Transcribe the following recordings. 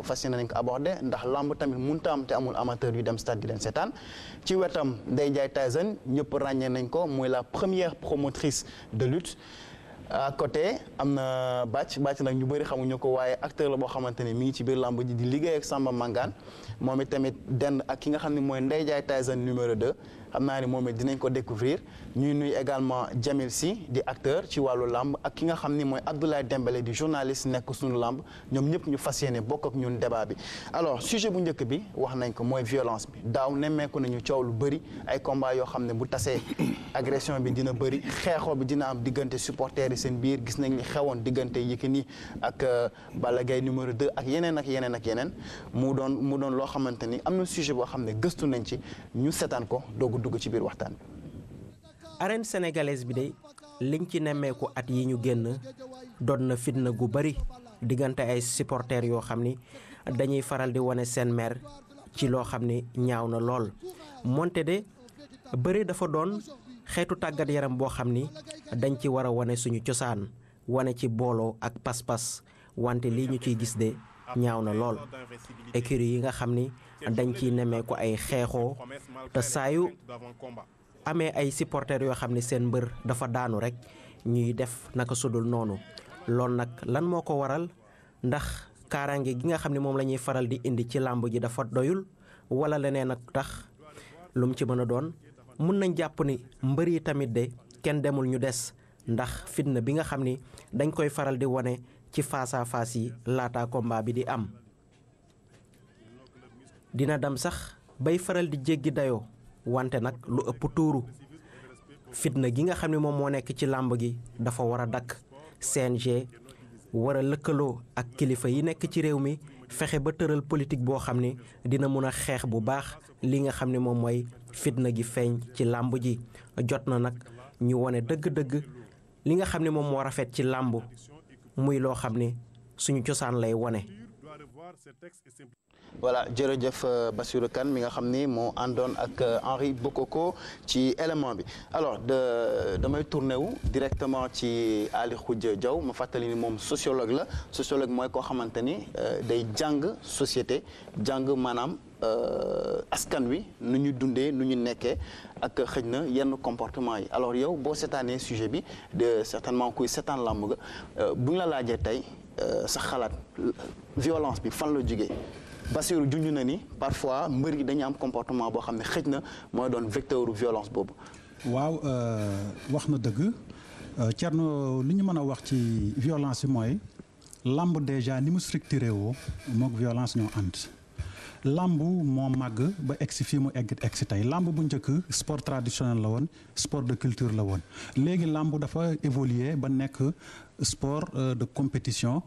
fas yéene nañ ko aborder ndax lamb tamit mënut a am te amul amateur yu dem stade di leen seetaan ci wetam Ndeye Ndiaye Tyson ñëpp ràññee nañ ko mooy la première promotrice de lutte. à côté am na bàcc nag ñu bëri xamuñu ko waaye acteur la boo xamante ne mi ngi ci biir lamb ji di liggéey ak Samba Mangane moom it tamit denn ak ki nga xam ne mooy Ndeye Ndiaye Tyson numéro 2 xam naa ni moom it dinañ ko découvrir ñuy nuy également Jamil Sy di acteur ci wàllu lamb ak ki nga xam ni mooy Abdoulaye Dembélé di journaliste nekk suñu lamb ñoom ñëpp ñu fas yéene bokk ak ñun débat bi. alors sujet bu njëkk bi wax nañ ko mooy violence bi daaw nemmeeku nañu coow lu bëri ay combat yoo xam ne bu tasee agression bi dina bëri xeexoo bi dina am diggante supporters yi seen biir gis nañ li xewoon diggante Yékini ak Balla Gaye numéro 2 ak yeneen ak yeneen mu doon loo xamante ni am na sujet boo xam ne gëstu nañ ci ñu seetaan ko doogu dugg ci biir waxtaan bi. arène sénégalaise bi de liñ ci nemmeeku at yi ñu génn doon na fitna gu bari diggante ay supporters yoo xam ni dañuy faral di wane seen mer ci loo xam ni ñaaw na lool moonte de bëri dafa doon xeetu tàggat yaram boo xam ni dañ ci war a wane suñu cosaan wane ci booloo ak pas-pas wante lii ñu ciy gis de ñaaw na lool écurie yi nga xam ni dañ ciy nemmeeku ay xeexoo te saayu amee ay supporters yoo xam ni seen mbër dafa daanu rek ñuy def naka sudul noonu loolu nag lan moo ko waral ndax kaaraange gi nga xam ne moom la ñuy faral di indi ci làmb ji dafa doyul wala leneen ak tax lu mu ci mën a doon mun nañ jàpp ni mbër yi tamit de kenn demul ñu des ndax fitna bi nga xam ni dañ koy faral di wane ci face à face yi laata combat bi di am dina dem sax bay faral di jéggi dayoo wante nag lu ëpp tuuru fitna gi nga xam ne moom moo nekk ci làmb gi dafa war a dakk CNG war a lëkkaloo ak kilifa yi nekk ci réew mi fexe ba tëral politique boo xam ne dina mun a xeex bu baax li nga xam ne moom mooy fitna gi feeñ ci làmb ji jot na nag ñu wane dëgg-dëgg li nga xam ne moom moo rafet ci làmb muy loo xam ne suñu cosaan lay wane. voilà jërëjëf Bassirou Kane mi nga xam ni moo àndoon ak Henri Bokoko ci élément bi alors damay tourné wu directement ci Ali Khoudia Diaw ma fàttali ni moom sociologue la sociologue mooy koo xamante ni day jàng société jàng maanaam askan wi nu ñu dundee nu ñu nekkee ak xëj na yenn comportement yi alors yow boo seetaanee sujet bi de certainement kuy seetaan làmb ga bu ñu la laajee tey sa xalaat violence bi fan la jógee Bassirou junj na ni parfois mbër yi dañu am comportement boo xam ne xëj na mooy doon vecteur violence boobu. waaw wax na dëgg Thierno li ñu mën a wax ci violence bi mooy lamb déjà ni mu structuré woo moog violence ñoo ànd. lamb moo màgg ba egsi fii mu egg si tey lamb bu njëkk sport traditionnel la woon sport de culture la woon léegi lamb dafa évoluer ba nekk sport de compétition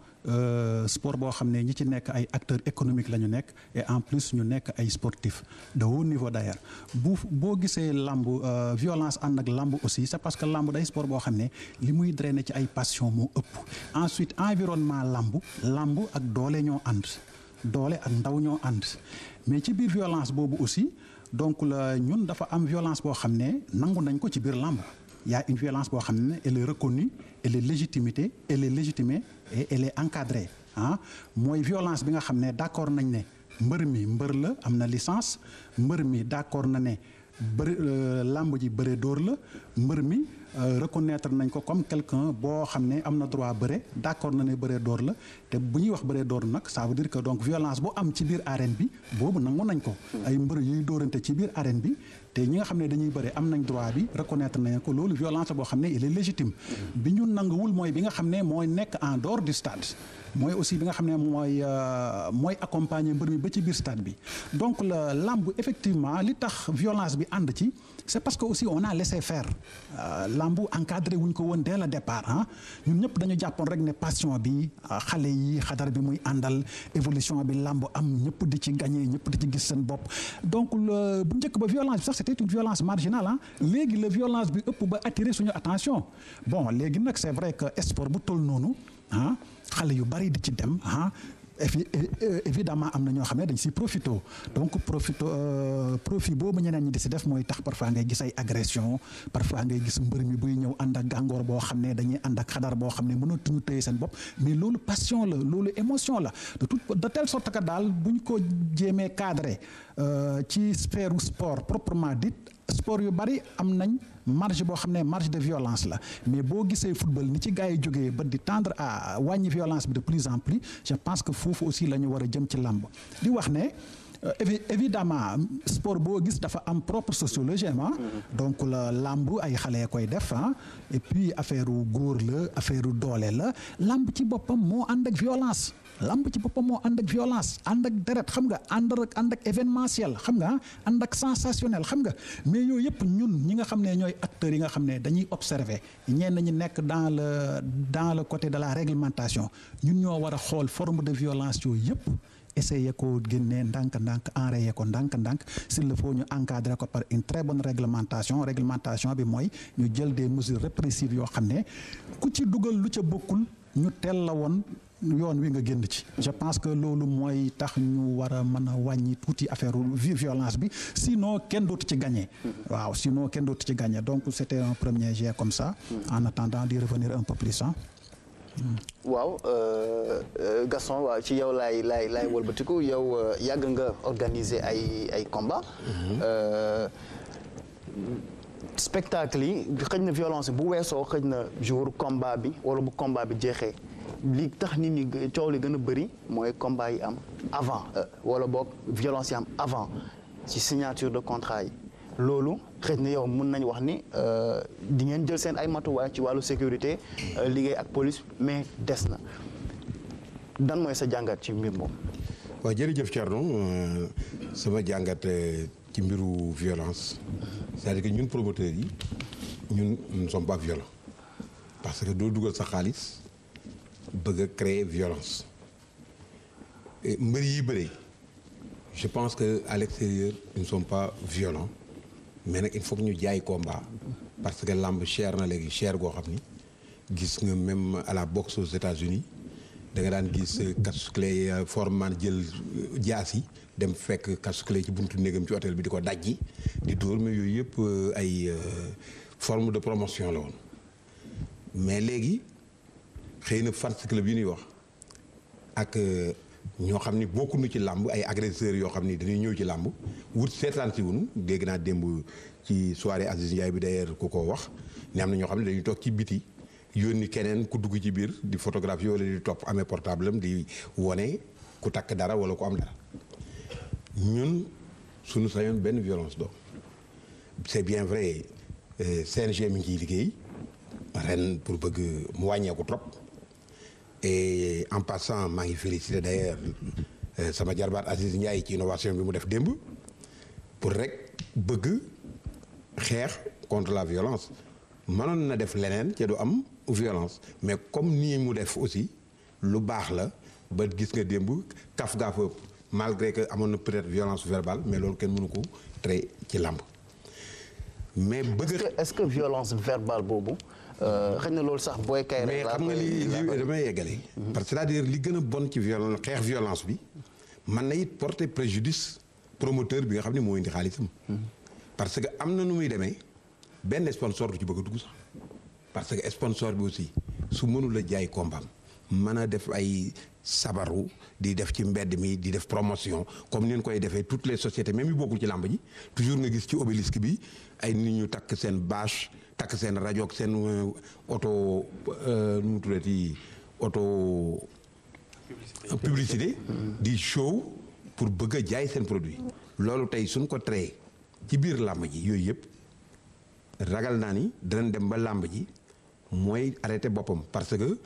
sport boo xam ne ñi ci nekk ay acteurs économiques la ñu nekk et en plus ñu nekk ay sportifs de haut niveau d'ailleurs boo gisee lamb violence ànd ak lamb aussi c'est parce que lamb day sport boo xam ne li muy drainer ci ay passion moo ëpp ensuite environnement lamb ak doole ñoo ànd doole ak ndaw ñoo ànd mais ci biir violence boobu aussi donc la ñun dafa am violence boo xam ne nangu nañ ko ci biir làmb y a une violence boo xam ne elle est reconnue elle est légitimée et elle est encadrée mooy violence bi nga xam ne d'accord nañ ne mbër mi mbër la am na licence mbër mi d'accord na ne bëri làmb ji bëre dóor la mbër mi reconnaître nañ ko comme quelqu'un boo xam ne am na droit bëre d'accord na ne bëre dóor la te bu ñuy wax bëre dóor nag ça veut dire que donc violence bu am ci biir arène bi boobu nangu nañ ko ay mbër yuy dóorante ci biir arène bi te ñi nga xam ne dañuy bëre am nañ droit bi reconnaître nañ ko loolu violence boo xam ne il est légitime bi ñu nanguwul mooy bi nga xam ne mooy nekk en dehors du stade mooy aussi bi nga xam ne mooy accompagner mbër mi ba ci biir stade bi donc la lamb effectivement li tax violence bi ànd ci c'est parce que aussi on a laissé faire lamb encadré wuñ ko woon dès le départ ñun ñëpp dañu jàppoon rek ne passion bi xale yi xadar bi muy àndal évolution bi lamb am ñëpp di ci gagner ñëpp di ci gis seen bopp donc bu njëkk ba violence bi sax c'était une violence marginale léegi la violence bi ëpp ba attirer suñu attention bon léegi nag c'est vrai que sport bu toll noonu xale yu bari di ci dem évidemment am na ñoo xam ne dañ siy profito donc profit boobu ñeneen ñi di si def mooy tax parfois ngay gis ay agression parfois ngay gis mbër mi buy ñëw ànd ak gàngoor boo xam ne dañuy ànd ak xadar boo xam ne mënatuñu téye seen bopp mais loolu passion la loolu émotion la de telle sorte que daal buñ ko jéemee cadré ci sphère sport proprement dit sport yu bari am nañ marge boo xam ne marge de violence la mais boo gisee football ni ci gars yi jógee ba di tendre à wàññi violence bi de plus en plus je pense que foofu aussi la ñu war a jëm ci làmb di wax ne évidemment sport boo gis dafa am propre sociologie donc la làmb ay xale koy def et puis affaire góor la affaire doole la làmb ci boppam moo ànd ak violence lamb ci boppam moo ànd ak violence ànd ak deret xam nga ànd ak événementiel xam nga ànd ak sensationnel xam nga mais yooyu yëpp ñun ñi nga xam ne ñooy acteurs yi nga xam ne dañuy observer ñenn ñi nekk dans le côté de la réglementation ñun ñoo war a xool forme de violence yooyu yëpp essayer ko génnee ndànk-ndànk enrayer ko ndànk-ndànk s'il le faut ñu encadrer ko par une très bonne réglementation bi mooy ñu jël des mesures répressives yoo xam ne ku ci dugal lu ca bokkul ñu teel la woon yoon wi nga génn ci je pense que loolu mooy tax ñu war a mën a wàññi tuuti affaire violence bi sinon kenn dootu ci gagné waaw sinon kenn dootu ci gagné donc c'était un premier jet comme ça en attendant d'y revenir un peu plus waaw Gaston waaw ci yow laay wëlbatiku yow yàgg nga organiser ay combat spectacle yi xëj na violence bu weesoo xëj na jour combat bi wala bu combat bi jeexee li tax nit ñi coow li gën a bëri mooy combat yi am avant wala boog violence yi am avant ci signature de contrat yi loolu xëy na yow mën nañu wax ni di ngeen jël seen ay matuwaay ci wàllu sécurité liggéey ak police mais des na dan mooy sa jàngat ci mbir moom. waaw jërëjëf Thierno sama jàngat ci mbiru violence c'est-à-dire que ñun promoteurs yi ñun nous ne sommes pas violents parce que doo dugal sa xaalis bëgg a créer violence mbër yi bëre je pense que à l'extérieur ils ne sont pas violents mais nag il faut que ñu jaay combat parce que lamb cher na léegi cher goo xam ni gis nga même à la boxe aux États-Unis da nga daan gis cassouclé foreman jël jaas yi dem fekk cassouclé ci buntu néegam ci hôtel bi di ko dajji di dóor mais yooyu yëpp ay forme de promotion la woon mais léegi xëy na fans club yi ñuy wax ak ñoo xam ni bokkuñu ci làmb ay agresseurs yoo xam ni dañuy ñëw ci làmb wut seetaan si wuñu dégg naa démb ci soirée Aziz Ndiaye bi d'ailleurs ku ko wax ne am na ñoo xam ne dañuy toog ci biti yónni keneen ku dugg ci biir di photographie wala di topp amee portable am di wone ku takk dara wala ku am dara ñun suñu sañoon benn violence doom c'est bien vrai CNG mi ngi ciy liggéey ren pour bëgg mu wàññeeku trop et en passant maa ngi félicité d'ailleurs sama jarbaat Aziz Ndiaye ci innovation bi mu def démb pour rek bëgg xeex contre la violence mënoon na def leneen ca du am violence mais comme nii mu def aussi lu baax la ba gis nga démb kaf gaa fa malgré que amoon na peut-être violence verbale mais loolu kenn mënu ko tere ci làmb mais bëgg est-ce que violence verbale boobu xëy na loolu sax booy kay mais xam nga li damay yeggale parce que c'est-à-dire li gën a bon ci violence xeex violence bi man na it porter préjudice promoteur bi nga xam ne moo indi xaalisam parce que am na nu muy demee benn sponsor du ci bëgg a dugg sax parce que sponsor bi aussi su mënul a jaay combat mën a def ay sabaru di def ci mbedd mi di def promotion comme ni ñu koy defee toutes les sociétés même yu bokkul ci làmb ji toujours nga gis ci obélisque bi ay nit ñu takk seen bâche takk seen rajo ak seen auto nu mu tuddati auto publicité di show pour bëgg a jaay seen produit loolu tey suñ ko traité ci biir làmb ji yooyu yëpp ragal naa ni danañ dem ba làmb ji mooy arrêté boppam parce que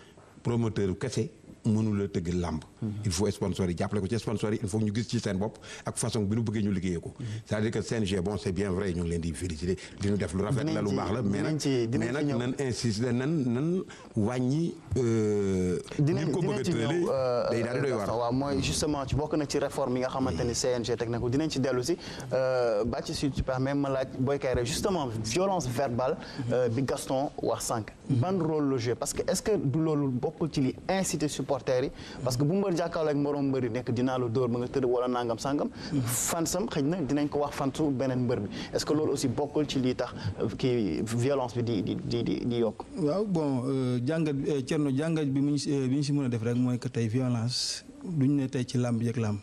promoteur kese mënula tëgg làmb il faut sponsor yi jàppale ko ci sponsor yi il faut ñu gis ci seen bopp ak façon bi nu bëggee ñu liggéeyee ko c'est-à-dire que CNG bon c'est bien vrai ñu ngi leen di féliciter di ñu def lu rafet la lu baax la mais nag nan insister nan wàññi ñu ko bëgg a tëralee day daal di doy waar waaw mooy justement ci bokk na ci réforme yi nga xamante ni CNG teg na ko dinañ ci dellu si bàcc si tu permets ma laaj Boy Kaïré justement violence verbale bi Gaston wax sànq ban rôle le jeu parce que est-ce que du loolu bokkul ci li inciter supporters yi parce que bu mbër jàkkaarloo ak moroom mbër yi nekk dinaa la dóor ba nga tëdd wala nangam sangam fansam xëy na dinañ ko wax fansu beneen mbër bi est-ce que loolu aussi bokkul ci lii tax kii violence bi di yokk. waaw bon jàngat Thierno jàngat bi ñu si mën a def rek mooy que tey violence duñ ne tey ci làmb yeeg làmb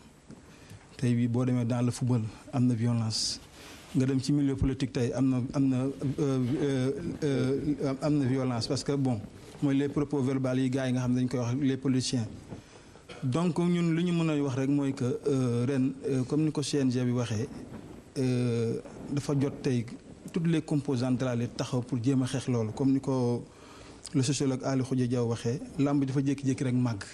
tey bi boo demee dans le football am na violence nga dem ci milieu politique tey am na violence parce que bon mooy les propos verbaux yi gars yi nga xam ne dañ koy wax les politiciens donc ñun li ñu mën a wax rek mooy que ren comme ni ko CNG bi waxee dafa jot tey toutes les composantes de la lutte taxaw pour jéem a xeex loolu comme ni ko le sociologue Ali Khoudia Diaw waxee làmb dafa jékki-jékki rek màgg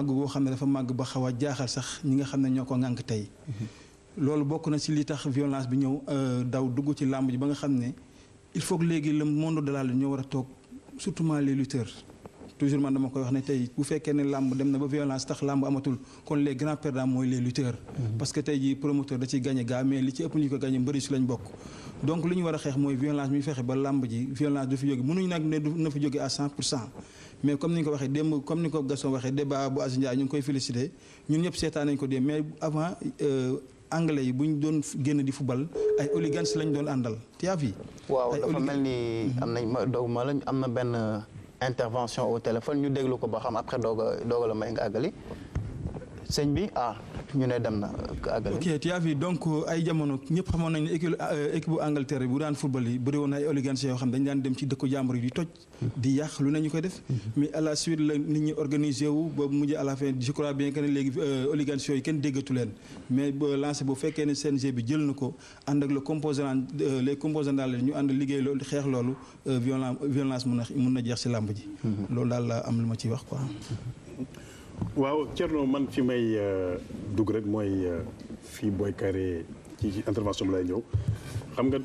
boo xam ne dafa màgg ba xaw a jaaxal sax ñi nga xam ne ñoo ko ŋànk tey loolu bokk na ci li tax violence bi ñëw daw dugg ci làmb ji ba nga xam ne il faut que léegi le monde de la lutte ñoo war a toog surtout les lutteurs toujours man dama koy wax ne tey bu fekkee ne làmb dem na ba violence tax làmb amatul kon les grands perdants mooy les lutteurs parce que tey jii promoteur da ciy gagné gaa mais li ci ëpp ñu ko gagné mbëri si lañ bokk donc li ñu war a xeex mooy violence mi fexe ba làmb ji violence du fi jóge mënuñu nag ne na fi jóge à 100% mais comme ni ñu ko waxee démb comme ni ko Gaston waxee débat bu Aziz Ndiaye ñu ngi koy félicité ñun ñëpp seetaan nañ ko démb mais avant anglais yi bu ñu doon génn di football ay hooligans lañ doon àndal tu as vu. waaw dafa mel ni am nañ doog ma lañ am na benn intervention au téléphone ñu déglu ko ba xam après doog a la may nga àggali sëñ bi ñu ne dem na àggali. ok tu as vu donc ay jamono ñëpp xamoon nañ ne équipe bu Angleterre bu daan football yi bëri woon ay hooligans yoo xam dañ daan dem ci dëkku jàmbur yi di toj di yàq lu ne ñu koy def mais à la suite la nit ñi organisé wu ba mujj à la fin je crois bien que ne léegi hooligans yooyu kenn déggatu leen mais ba lancé bu fekkee ne CNG bi jël na ko ànd ak le composant les composants daal ñu ànd liggéey loolu xeex loolu violence mun na jeex si làmb ji loolu daal la am lu ma ciy wax quoi. waaw Thierno man fi may dugg rek mooy fii Boy Kairé ci intervention bi lay ñëw xam nga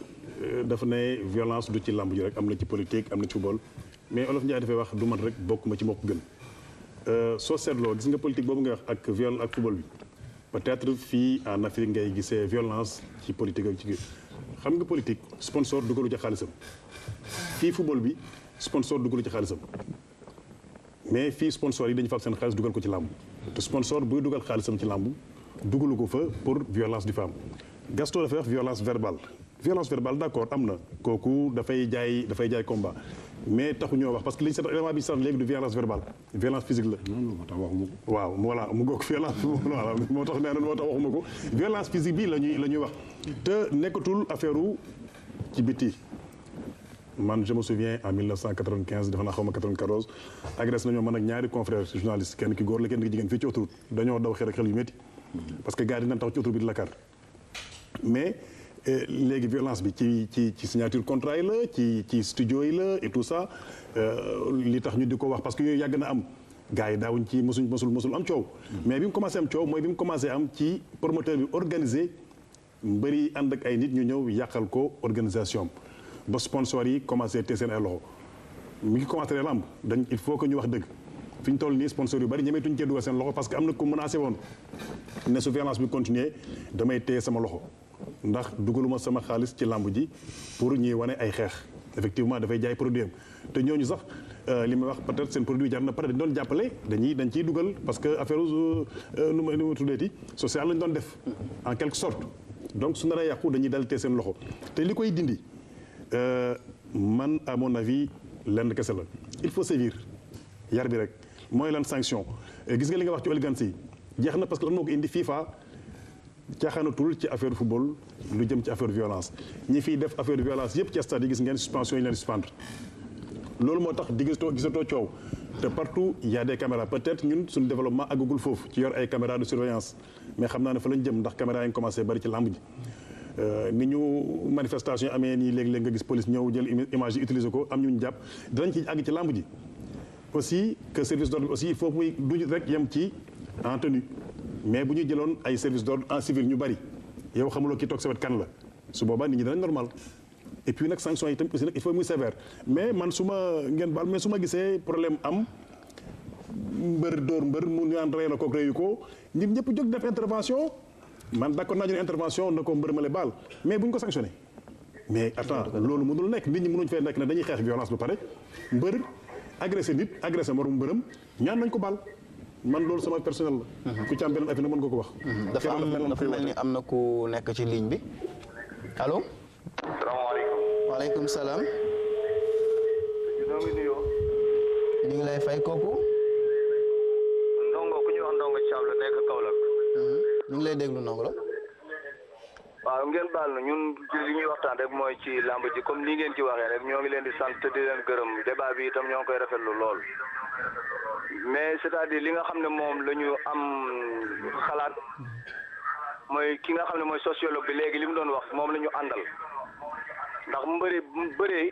dafa ne violence du ci làmb ji rek am na ci politique am na ci football mais Olof Ndiaye dafay wax du man rek bokk ma ci moo ko gën soo seetloo gis nga politique boobu nga wax ak viol ak football bi peut-être fii en Afrique ngay gisee violence ci politique ak ci xam nga politique sponsor dugalu ci xaalisam fii football bi sponsor dugalu ci xaalisam mais fii sponsor yi dañu fab seen xaalis dugal ko ci làmb te sponsor buy dugal xaalisam ci làmb dugalu ko fa pour violence di fa am Gaston dafay wax violence verbale d'accord am na kooku dafay jaay combat mais taxu ñoo wax parce que li ñu seet élément bi sax léegi du violence verbale violence physique la. non moo tax waxuma ko. waaw voilà mu goog violence voilà moo tax nee na moo tax waxuma ko violence physique bi la ñuy wax te nekkatul affaire ci biti. man je me souviens en 1995 dafa naa xaw ma 94 agressé nañoo man ak ñaari confrères journaliste kenn ki góor la kenn ki jigéen fii ci autoroute dañoo daw xel ak xel yu métti parce que gars yi dañ taxaw ci autoroute bi di la kar mais léegi violence bi ci signature contrat yi la ci studio yi la et tout ça li tax ñu di ko wax parce que yooyu yàgg na am gars yi daawuñ ci mosul am coow mais bi mu commencé am coow mooy bi mu commencé am ci promoteur bi organisé mbëri ànd ak ay nit ñu ñëw yàqal ko organisation ba sponsor yi commencé te seen ay loxo mi ngi commencé lamb il faut que ñu wax dëgg fi ñu toll nii sponsor yu bari ñemeetuñ cee dugal seen loxo parce que am na ku menacé woon ne su violence bi continuer damay téye sama loxo ndax dugaluma sama xaalis ci lamb ji pour ñuy wane ay xeex effectivement dafay jaay produit am te ñooñu sax li may wax peut-être seen produit jar na pare dañ doon jàppale dañ ciy dugal parce que affaire nu ma tuddeeti social lañ doon def en quelque sorte donc su naree yàqu dañuy dal téye seen loxo te li koy dindi man à mon avis lenn kese la il faut sévir yar bi rek mooy lan sanction gis nga li nga wax ci hooligans yi jeex na parce que lan moo ko indi FIFA caaxaanatul ci affaire football lu jëm ci affaire violence ñi fiy def affaire violence yëpp ci stade yi gis ngeen suspension yi leen suspendre loolu moo tax gisatoo coow te partout il y a des caméras peut-être ñun suñu développement àggagul foofu ci yor ay caméras de surveillance mais xam naa ne fa lañ jëm ndax caméras yi ngi commencé bari ci lamb ji ni ñu manifestation yi amee nii léeg-léeg nga gis police ñëw jël image yi utiliser ko am ñu ñu jàpp dinañ ci àgg ci lamb ji aussi que service d'ordre aussi il faut muy duñu rek yem ci en tenue mais bu ñu jëloon ay service d'ordre en civil ñu bari yow xamuloo ki toog sa wet kan la su boobaa nit ñi danañ normal et puis nag sanction yi tamit aussi nag il faut muy sévère mais man su ma gisee problème am mbër dóor mbër mu naan rey la kook reyu ko nit ñëpp jóg def intervention man d'accord naa jël intervention na ko mbër ma le baal mais bu ñu ko sanctionné mais attends loolu mënul nekk nit ñi mënuñ fee nekk ne dañuy xeex violence ba pare mbër agressé nit agressé morom mbërëm ñaan nañ ko baal man loolu sama personnel la. ku ci am beneen affaire mën nga ko wax. dafa mel ni am na ku nekk ci ligne bi allo. salaamaaleykum. waaleykum salaam. ñoo ngi nuyoo. ñu ngi lay fay kooku. ndongo ku ñuy wax ndongo Thiam la nekk Kaolack. ñu ngi lay déglu ndongo la. waaw ngeen baal na ñun ci li ñuy waxtaan rek mooy ci làmb ji comme ni ngeen ci waxee rek ñoo ngi leen di sant di leen gërëm débat bi itam ñoo ngi koy rafetlu lool. mais c'est-à-dire li nga xam ne moom la ñu am xalaat mooy ki nga xam ne mooy sociologue bi léegi li mu doon wax moom la ñu àndal ndax mbëri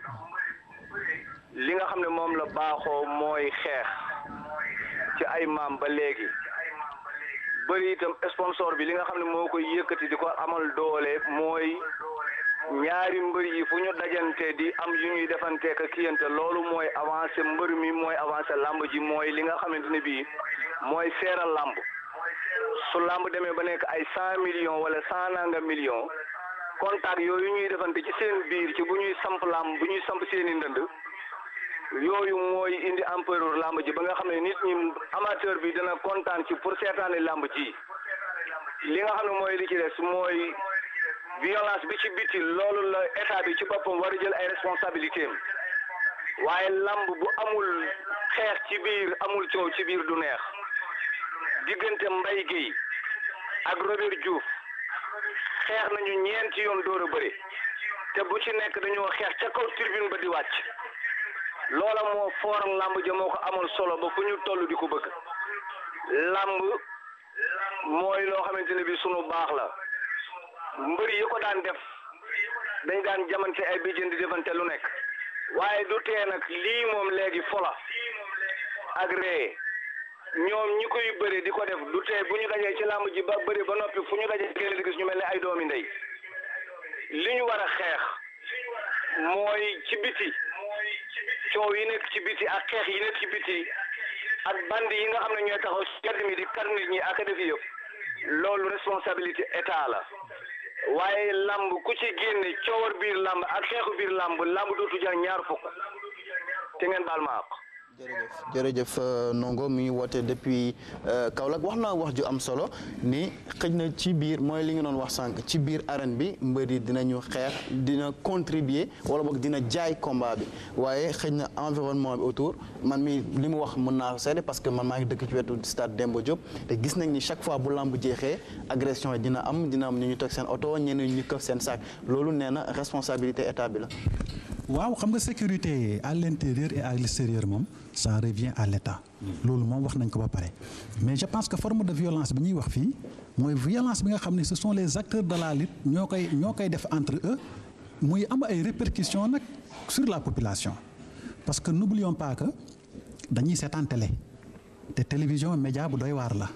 li nga xam ne moom la baaxoo mooy xeex ci ay maam ba léegi bëri itam sponsor bi li nga xam ne moo koy yëkkati di ko amal doole mooy ñaari mbër yi fu ñu dajante di am yu ñuy defantee ka kiyante loolu mooy avancé mbër mi mooy avancé lamb ji mooy li nga xamante ne bii mooy seeral lamb su lamb demee ba nekk ay 100 millions wala 100 nanga millions contact yooyu ñuy defante ci seen biir ci bu ñuy samp lamb bu ñuy samp seen i ndënd yooyu mooy indi empereur lamb ji ba nga xam ne nit ñi amateur bi dana kontaan ci pour seetaani lamb ji li nga xam ne mooy li ci des mooy violence bi ci biti loolu la état bi ci boppam war a jël ay responsabilités am waaye lamb bu amul xeex ci biir amul coow ci biir du neex diggante Mbaye Guèye ak Robert Diouf xeex nañu ñeenti yoon door a bëri te bu ci nekk dañoo xeex ca kaw tribune ba di wàcc loola moo foor lamb ja moo ko amal solo ba fu ñu toll di ko bëgg lamb mooy loo xamante ne bi sunu baax la mbër yi ko daan def dañ daan jamante ay bijjën di defante lu nekk waaye du tee nag lii moom léegi fola ak ree ñoom ñi koy bëri di ko def du tee bu ñu dajee ci làmb ji ba bëri ba noppi fu ñu dajee kenn di gis ñu mel ne ay doomi ndey li ñu war a xeex mooy ci biti coow yi nekk ci biti ak xeex yi nekk ci biti ak bandi yi nga xam ne ñooy taxaw ci mbedd mi di kar nit ñi ak a def yëpp loolu responsabilité état la waaye lamb ku ci génne coowar biir lamb ak xeexu biir lamb dootu jar ñaar fukk te ngeen baal ma àq. jërëjëf Ndongo mi ngi woote depuis Kaolack wax naa wax ju am solo ni xëj na ci biir mooy li nga doon wax sànq ci biir arène bi mbër yi dinañu xeex dina contribuer wala boog dina jaay combat bi waaye xëj na environnement bi autour man mi li mu wax mën naa seede parce que man maa ngi dëkk ci wetu stade Demba Diop te gis nañ ni chaque fois bu lamb jeexee agression yi dina am ñu ñu toog seen oto ñeneen ñu këf seen sac loolu nee na responsabilité état bi la. waaw xam nga sécurité à l'intérieur et à l'extérieur moom ça revient à l'État loolu moom wax nañ ko ba pare mais je pense que forme de violence bi ñuy wax fii mooy violence bi nga xam ne ce sont les acteurs de la lutte ñoo koy def entre eux muy am ay répercussions nag sur la population parce que n'oublions pas que dañuy seetaan télé te télévision média bu doy waar la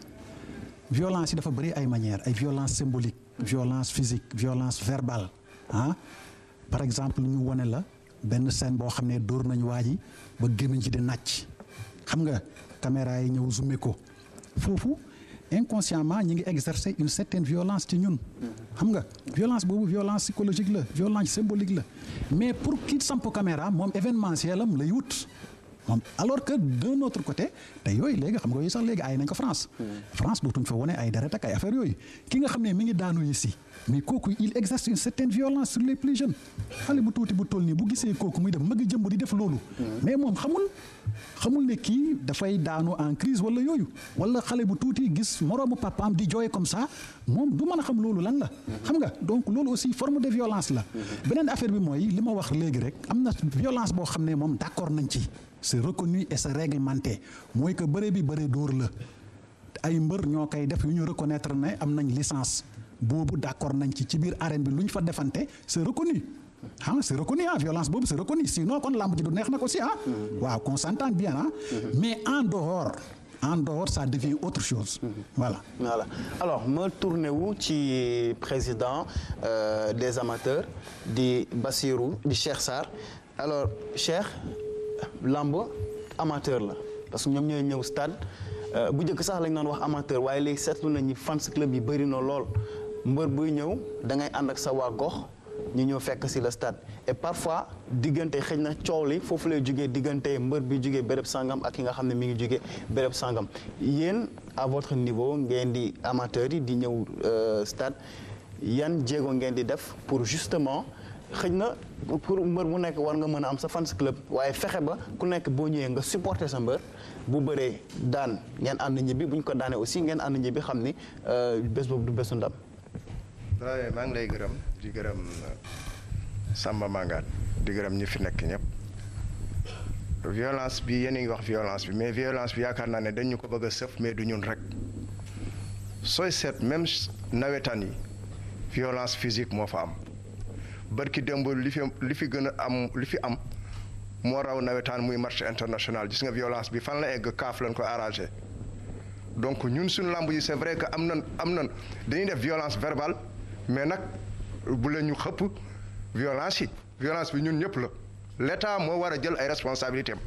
violence yi dafa bëri ay manières ay violence symbolique violence physique violence verbale ah par exemple ñu wone la benn scène boo xam ne dóor nañu waa ji ba gémmiñ ci di nàcc xam nga caméra yi ñëw zoomé ko foofu inconsciemment ñi ngi exercer une certaine violence ci ñun xam nga violence boobu violence psychologique la violence symbolique la mais pour ki samp caméra moom événementiel am lay wut moom alors que d'un autre côté te yooyu léegi xam nga yooyu sax léegi ay nañ ko France dootuñ fa wone ay deret ak ay affaires yooyu ki nga xam ne mi ngi daanu ici mais kooku il exerce une certaine violence sur les plus jeunes xale bu tuuti bu toll nii bu gisee kooku muy def mag jëmb di def loolu mais moom xamul ne kii dafay daanu en crise wala yooyu wala xale bu tuuti gis moroomu papaam di jooy comme ça moom du mën a xam loolu lan la xam nga donc loolu aussi forme de violence la beneen affaire bi mooy li ma wax léegi rek am na violence boo xam ne moom d'accord nañ ci c'est reconnu et c'est réglementé mooy que bëre bi bëre dóor la ay mbër ñoo koy def yu ñu reconnaître ne am nañ licence boobu d'accord nañ ci biir arène bi lu ñu fa defante c'est reconnu c'est reconnu violence boobu c'est reconnu sinon kon lamb ji du neex nag aussi waaw qu'on s'entende bien mais en dehors ça devient autre chose voilà alors ma tourné wu ci président des amateurs di Bassirou di Cheikh Sarr alors Cheikh lamb amateur la parce que ñoom ñooy ñëw stade bu njëkk sax lañ doon wax amateur waaye léegi seetlu nañu fans club yi bëri na lool mbër buy ñëw da ngay ànd ak sa waa gox ñu ñëw fekk ci le stade et parfois diggante xëy na coow li foofu lay jugee diggante mbër bi jugee béréb sangam ak ki nga xam ne mi ngi jugee béréb sangam yéen à votre niveau ngeen di amateurs yi di ñëw stade yan jéego ngeen di def pour justement xëy na pour mbër mu nekk war nga mën a am sa fans club waaye fexe ba ku nekk boo ñëwee nga supporter sa mbër bu bëree daan ngeen ànd ñibbi bu ñu ko daanee aussi ngeen ànd ñibbi xam ni bés boobu du bésu ndam. waaw maa ngi lay gërëm di gërëm Samba Mangane di gërëm ñi fi nekk ñëpp violence bi yéen a ngi wax violence bi mais violence bi yaakaar naa ne dañu ko bëgg a sëf mais du ñun rek sooy seet même nawetaan yi violence physique moo fa am barki démb li fi gën a am li fi am moo raw nawetaan muy match international gis nga violence bi fan la egg kaaf lañ ko arrangé donc ñun suñu lamb yi c'est vrai que am nan dañuy def violence verbale mais nag bu leen ñu xëpp violence bi ñun ñëpp la l'État moo war a jël ay responsabilités am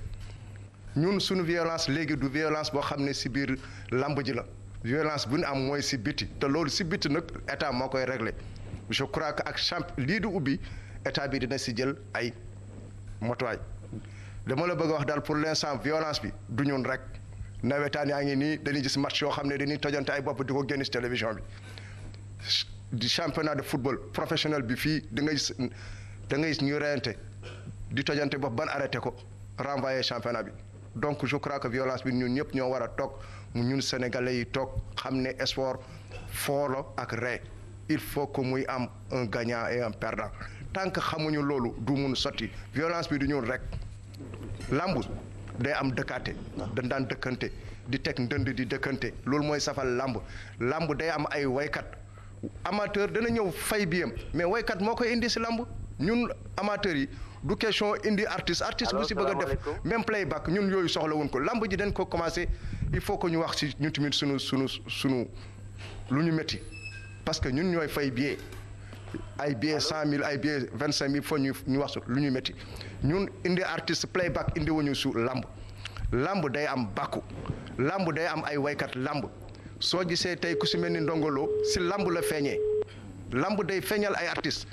ñun suñu violence léegi du violence boo xam ne si biir lamb ji la violence bu ñu am mooy si biti te loolu si biti nag État moo koy réglé je crois que ak lii di ubbi État bi dina si jël ay motuwaay dama la bëgg a wax daal pour l'instant violence bi du ñun rek nawetaan yaa ngi nii dañuy gis match yoo xam ne dañuy tojante ay bopp di ko génn si télévision bi di championnat de football professionnel bi fii da ngay gis ñu reyante di tojante bopp ban arrêté ko renvoyer championnat bi donc je crois que violence bi ñun ñëpp ñoo war a toog ñun sénégalais yi toog xam ne sport foolo ak ree il faut que muy am un gagnant et un perdant tant que xamuñu loolu du mun sotti violence bi du ñun rek lamb day am dëkkaate dañ daan dëkkante di teg ndënd di dëkkante loolu mooy safal lamb day am ay waykat amateur dana ñëw fay biyam mais waykat moo koy indi si lamb ñun amateurs yi du question indi artiste bu si bëgg a def même playback ñun yooyu soxla wuñ ko lamb ji dañ ko commencé il faut que ñu wax si ñun tamit sunu lu ñu métti parce que ñun ñooy fay billet ay billets 100 000 ay billets 25 000 foo ñu wax lu ñu métti ñun indi artiste playback indi wuñu su lamb day am bàkku lamb day am ay waykat lamb soo gisee tey ku si mel ni ndongolo si lamb la feeñee lamb day feeñal ay artiste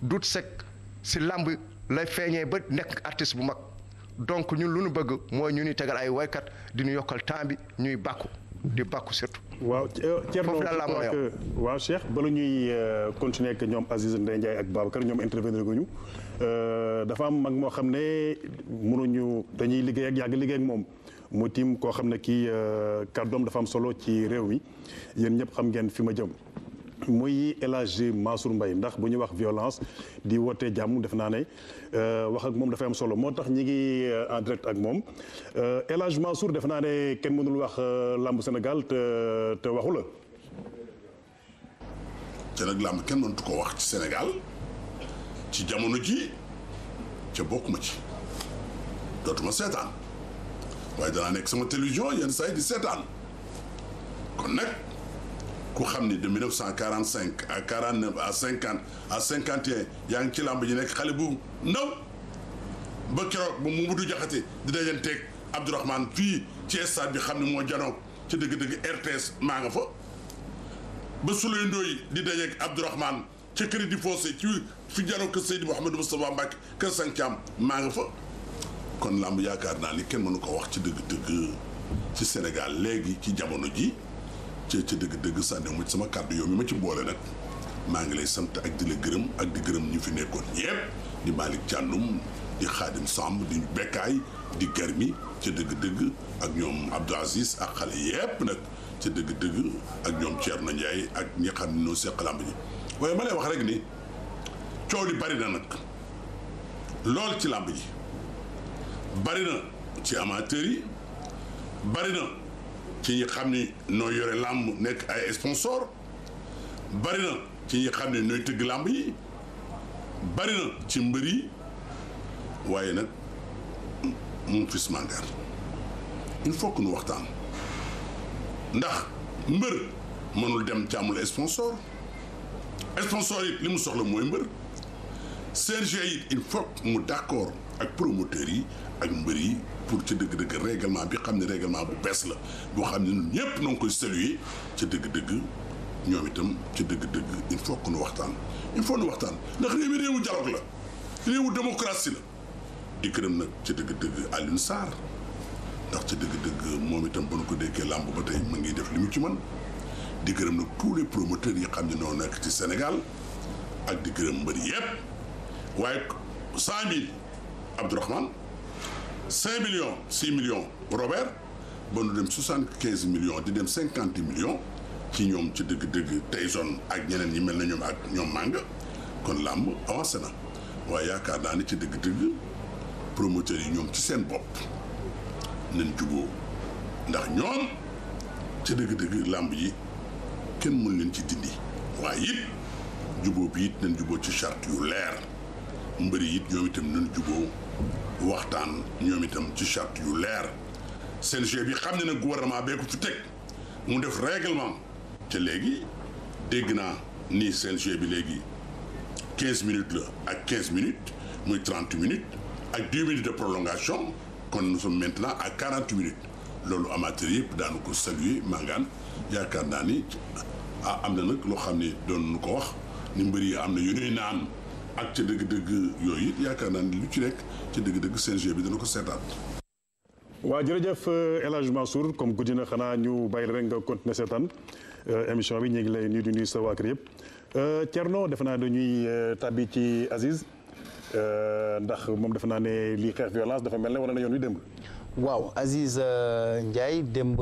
Dut Seck si lamb lay feeñee ba nekk artiste bu mag donc ñun lu ñu bëgg mooy ñu ñuy tegal ay waykat di ñu yokkal temps bi ñuy bàkku di bàkku surtout. waaw Thierno waaw Cheikh bala ñuy continuer ak ñoom Aziz Ndeye Ndiaye ak Babacar ñoom intervenir guñu dafa am mag moo xam ne mënuñu dañuy liggéey ak yàgg liggéey ak moom mu tiim koo xam ne kii kàddoom dafa am solo ci réew mi yéen ñëpp xam ngeen fi ma jëm muy El Hadji Mansour Mbaye ndax bu ñuy wax violence di wootee jàmm def naa ne wax ak moom dafay am solo moo tax ñi ngi en direct ak moom El Hadji Mansour def naa ne kenn mënul wax làmb Sénégal te waxu la. te nag làmb kenn mëntu ko wax ci Sénégal ci jamono ji ca bokkuma ci dootuma seetaan waaye danaa nekk sama télévision yenn saa yi di seetaan kon nag. ku xam ni de 1945 à 49 à 50 à 51 yaa ngi ci làmb ji nekk xale bu ndaw ba keroog ba Mamadou Diakhaté di dajanteeg Abdourahmane fii ci stade bi xam ne moo janoo ci dëgg-dëgg RTS maa nga fa ba Souley Ndoye di dajeeg Abdourahmane ca Crédit Fossé ci fi janoo kër Seydi Mouhamadou Moustapha Mbacké kër Sancam maa nga fa kon làmb yaakaar naa ni kenn mënu ko wax ci dëgg-dëgg ci Sénégal léegi ci jamono ji ci dëgg-dëgg sànni mu sama kàddu yow mi ma ci boole nag maa ngi lay sant ak di la gërëm ak di gërëm ñu fi nekkoon ñëpp di Malick Thiandoum di Khadim Samb di Bekkaay di Garmi ci dëgg-dëgg ak ñoom Abdou Aziz ak xale yëpp nag ci dëgg-dëgg ak ñoom Thierno Ndiaye ak ñi xam ne ñoo seq làmb ji waaye ma lay wax rek ni coow li bari na nag lool ci làmb ji bari na ci amateurs yi bari na ci ñi xam ni noo yore làmb nekk ay sponsor bari na ci ñi xam ne nooy tëgg làmb yi bari na ci mbër yi waaye nag moom Fils Mangane il faut que nu waxtaan ndax mbër mënul dem ci amul sponsor it li mu soxla mooy mbër CNG it il faut mu d'accord ak promoteurs yi ak mbër yi pour ca dëgg-dëgg règlement bi xam ne règlement bu bees la boo xam ne ñun ñëpp noo ngi koy saluer ca dëgg-dëgg ñoom itam ci dëgg-dëgg il faut que nu waxtaan ndax réew mi réewu dialogue la réewu démocratie la di gërëm nag ci dëgg-dëgg Alioune Sarr ndax ci dëgg-dëgg moom itam ba nu ko déggee làmb ba tey mu ngi def li mu ci mën di gërëm nag tous les promoteurs yi xam ne noo nekk ci Sénégal ak di gërëm mbër yëpp waaye 100 000 Abdourahmane 5 millions 6 millions Robert ba nu dem 75 millions di dem 50 millions ci ñoom ci dëgg-dëgg Tyson ak ñeneen ñi mel na ñoom ak ñoom Manga kon làmb avancé na waaye yaakaar naa ni ci dëgg-dëgg promoteurs yi ñoom ci seen bopp nañ juboo ndax ñoom ci dëgg-dëgg làmb yi kenn mën leen ci dindi waaye it juboo bi it nañ juboo ci charte yu leer mbëri it ñoom itam nañ juboo waxtaan ñoom itam ci charte yu leer CNG bi xam ne nag gouvernement bee ko fi teg mu def règlement te léegi dégg naa ni CNG bi léegi 15 minutes la ak 15 minutes muy 30 minutes ak 10 minutes de prolongation kon nous sommes maintenant à 40 minutes loolu amateur yëpp daanu ko saluer Mangane yaakaar naa ni am na nag loo xam ne doon nu ko wax ni mbër yi am na yu ñuy naan ak ca dëgg-dëgg yooyu yaakaar naa ni lu ci nekk ca dëgg-dëgg CNG bi dana ko seetaat. waaw jërëjëf El Hadj Mansour comme guddi na xanaa ñu bàyyi la rek nga continuer seetaan émission bi ñu ngi lay nuyu di nuyu sa waa kër yëpp Thierno defe naa dañuy tàbbi ci Aziz ndax moom defe naa ne lii xeex violence dafa mel ne wala na yoon wi démb. waaw Aziz Ndiaye démb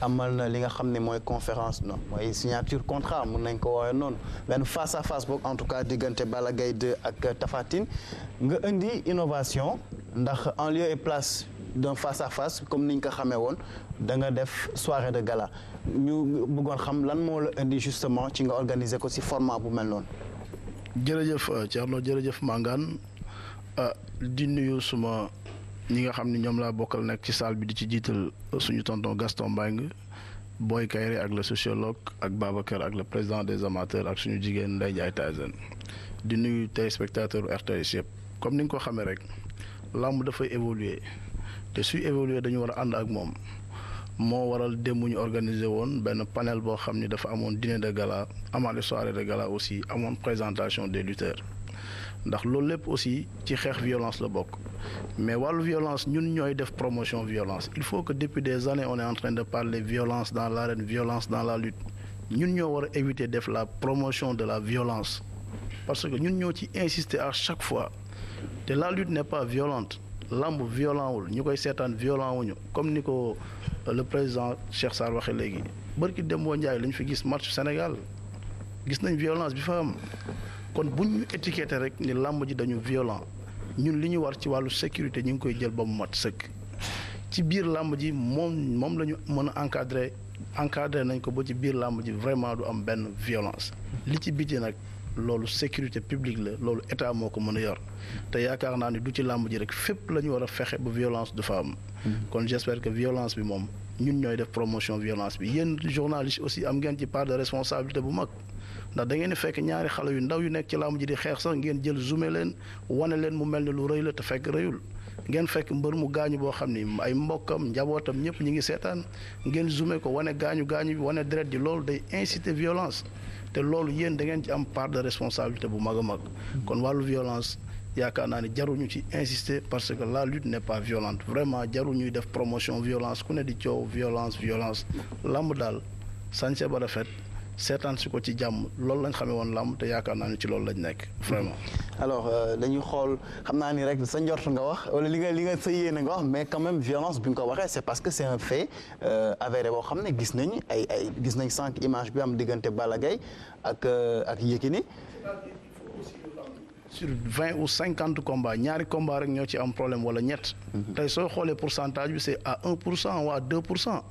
amal na li nga xam ne mooy conférence non mooy signature contrat mun nañ ko woowee noonu benn face à face boog en tout cas diggante Balla Gaye 2 ak Tapha Tine nga indi innovation ndax en lieu et place d'un face à face comme niñ ko xamee woon da nga def soirée de gala ñu bëggoon xam lan moo la indi justement ci nga organiser ko ci format bu mel noonu. jërëjëf Thierno jërëjëf Mangane di nuyu suma ñi nga xam ne ñoom laa bokkal nekk ci salle bi di ci jiital suñu tonton Gaston Mbengue Boy Kayre ak le sociologue ak Babacar ak le président des amateurs ak suñu jigéen Ndeye Ndiaye Tyson di nuyu téléspectateur RTS yëpp comme ni nga ko xamee rek làmb dafay évoluer te suy évoluer dañu war a ànd ak moom moo waral démb ñu organiser woon benn panel boo xam ni dafa amoon dîner de gala amaale soirée de gala aussi amoon présentation des lutteurs ndax loolu lépp aussi ci xeex violence la bokk mais wàllu violence ñun ñooy def promotion violence il faut que depuis des années on est en train de parler violence dans l'arène violence dans la lutte ñun ñoo war a éviter def la promotion de la violence parce que ñun ñoo ci insister à chaque fois te la lutte n'est pas violente lamb violent wul ñu koy seetaan violent wuñu comme ni ko le président Cheikh Sarr waxee léegi barki Dembo Ndiaye lañ fi gis match Sénégal gis nañ violence bi fa am kon buñ ñu étiqueté rek ni lamb ji dañu violent ñun li ñu war ci wàllu sécurité ñu ngi koy jël ba mu mat sëkk ci biir lamb ji moom la ñu mën a encadré nañ ko ba ci biir lamb ji vraiment du am benn violence li ci biti nag loolu sécurité publique la loolu état moo ko mën a yor te yaakaar naa ni du ci làmb ji rek fépp la ñu war a fexe ba violence du fa am kon j'espère que violence bi moom ñun ñooy def promotion violence bi yéen journalistes aussi am ngeen ci part de responsabilité bu mag ndax da ngeen di fekk ñaari xale yu ndaw yu nekk ci làmb ji di xeex sax ngeen jël zoomé leen wane leen mu mel ne lu rëy la te fekk rëyul ngeen fekk mbër mu gaañu boo xam ni ay mbokkam njabootam ñëpp ñi ngi seetaan ngeen zoomé ko wane gaañu bi wane deret ji loolu day inciter violence te loolu yéen da ngeen ci am part de responsabilité bu mag a mag kon wàllu violence yaakaar naa ne jaruñu ci insister parce que la lutte n'est pas violente vraiment jaruñuy def promotion violence ku ne di coow violence lamb daal sañse ba rafet seetaan si ko ci jàmm loolu lañ xamee woon lamb te yaakaar naa ne ci loolu lañ nekk vraiment. alors dañuy xool xam naa ni rek sa njort nga wax wala li nga sa yéene nga wax mais quand même violence bi nga ko waxee c'est parce que c'est un fait avéré boo xam ne gis nañ sànq image bi am diggante Balla Gaye ak Yékini. sur 20 ou 50 combats ñaari combats rek ñoo ci am problème wala ñett. tey soo xoolee pourcentage bi c'est à 1% ou à 2%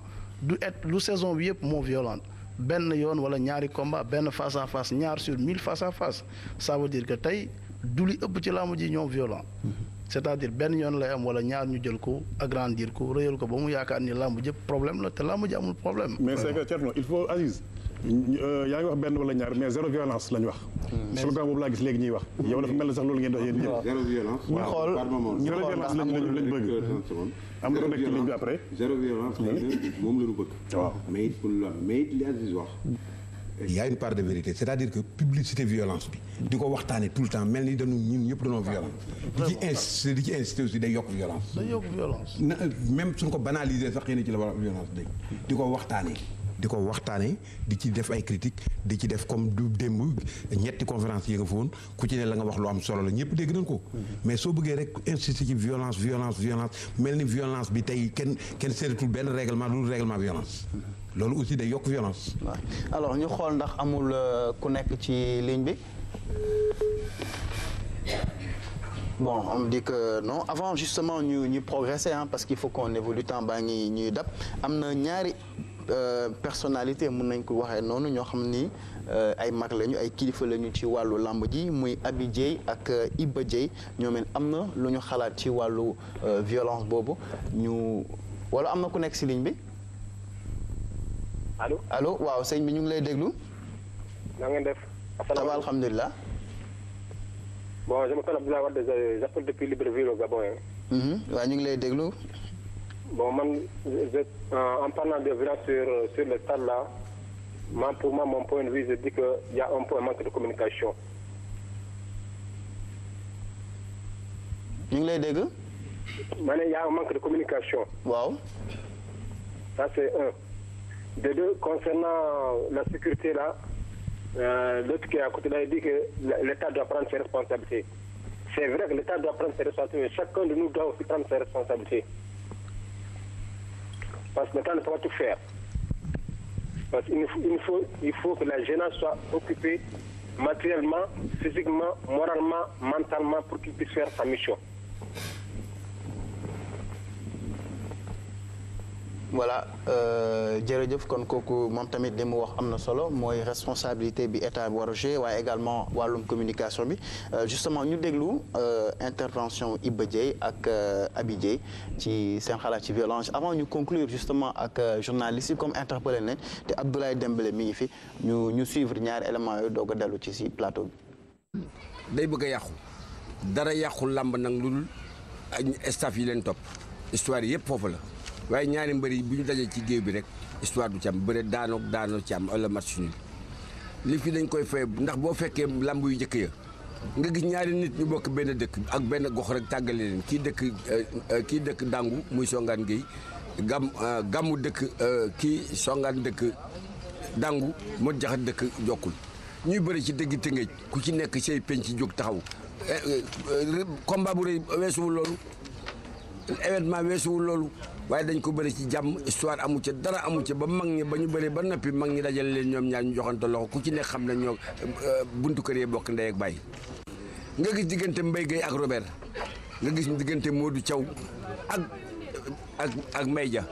lu saison bi yëpp moo violente benn yoon wala ñaari combat benn face à face ñaar sur 1000 face à face ça veut dire que tey du li ëpp ci làmb ji ñoom violent c'est-à-dire benn yoon lay am wala ñaar ñu jël ko agrandir ko rëyal ko ba mu yaakaar ni làmb jëpp problème la te làmb ji amul problème. mais c'est que Thierno il faut Aziz yaa ngi wax benn wala ñaar mais zéro violence la ñu wax. slogan boobu laa gis léegi ñuy wax. yow dafa mel ni sax loolu ngeen di wax yéen ñëpp. zéro violence. ñu xool zéro violence lañ bëgg. am nga ko nekk ci ligne bi après. zéro violence moom la ñu bëgg. waaw mais it pour loolu mais it li Aziz wax il y a une part de vérité c'est-à-dire que publicité violence bi di ko waxtaane tout le temps mel ni dañu ñun ñëpp dañoo violence di ci insister aussi day yokk violence même suñ ko banaliser sax xëy na ci la war violence day di ko waxtaane di ci def ay critiques di ci def comme du démb ñetti conférence yi nga fa woon ku ci ne la nga wax lu am solo la ñëpp dégg nañ ko mais soo bëggee rek insister ci violence mel ni violence bi tey kenn seetatul benn règlement lu règlement violence loolu aussi day yokk violence. alors ñu xool ndax amul ku nekk ci ligne bi. Bon, on me dit que non avant justement ñu progresser parce qu'il faut qu'on évolue temps baa ngi ñuy dab am na ñaari personnalité mun nañ ko waxee noonu ñoo xam ni ay mag lañu ay kilifa lañu ci wàllu làmb ji muy Abi Dieye ak Iba Dieye ñoom it am na lu ñu xalaat ci wàllu violence boobu ñu wala am na ku nekk si ligne bi. allo waaw sëñ bi ñu ngi lay déglu. na ngeen def. asalaamaaleykum alhamdulilah. bon je m'appelle Abdoulaye Wade j'appelle depuis Libreville au Gabon. waaw ñu ngi lay déglu. bon man en parlant de violence sur le stade là pour moi mon point de vue je dis que y a un peu un manque de communication. ñu ngi lay dégg. ma ne y a un manque de communication. waaw. ça c'est un. De deux, concernant la sécurité là, l'autre qui est à côté là, il dit que l'État doit prendre ses responsabilités. C'est vrai que l'État doit prendre ses responsabilités, mais chacun de nous doit aussi prendre ses responsabilités. Parce que l'État ne peut pas tout faire. Parce qu'il faut que la jeunesse soit occupée matériellement, physiquement, moralement, mentalement pour qu'il puisse faire sa mission. voilà jërëjëf kon kooku moom tamit li mu wax am na solo mooy responsabilité bi état bi war a jouer waaye également wàllum communication bi justement ñu déglu intervention Iba Dieye ak Abi Dieye ci seen xalaat ci violence avant ñu conclure justement ak journaliste yi comme interpellé nañ te Abdoulaye Dembélé mi ngi fi ñu suivre ñaari éléments yooyu doog a dellu ci si plateau bi. day bëgg a yàqu dara yàqu làmb nag lu dul staff yi leen topp histoire yëpp foofu la. waaye ñaari mbër yi bu ñu dajee ci géew bi rek histoire du ci am bëre daanoo ci am wala match nul li fi dañ koy fay ndax boo fekkee lamb yu njëkk ya nga gis ñaari nit ñu bokk benn dëkk ak benn gox rek tàggale leen kii dëkk Dangu muy Songane Gueye gàmmu dëkk kii Songane dëkk Dangu moo jaxat dëkk Jokkul ñuy bëri ci dëgg Tëngéej ku ci nekk say penc ci jóg taxaw combat bu rëy weesuwul loolu événement weesuwul loolu waaye dañ ko bëri ci jàmm histoire amu ca dara amu ca ba mag ñi ba ñu bëree ba noppi mag ñi dajale leen ñoom ñaar ñu joxante loxo ku ci nekk xam ne ñoo buntu kër yi bokk ndey ak baay nga gis diggante Mbaye Gueye ak Robert nga gis diggante Modou Thiaw ak Mbaye Dia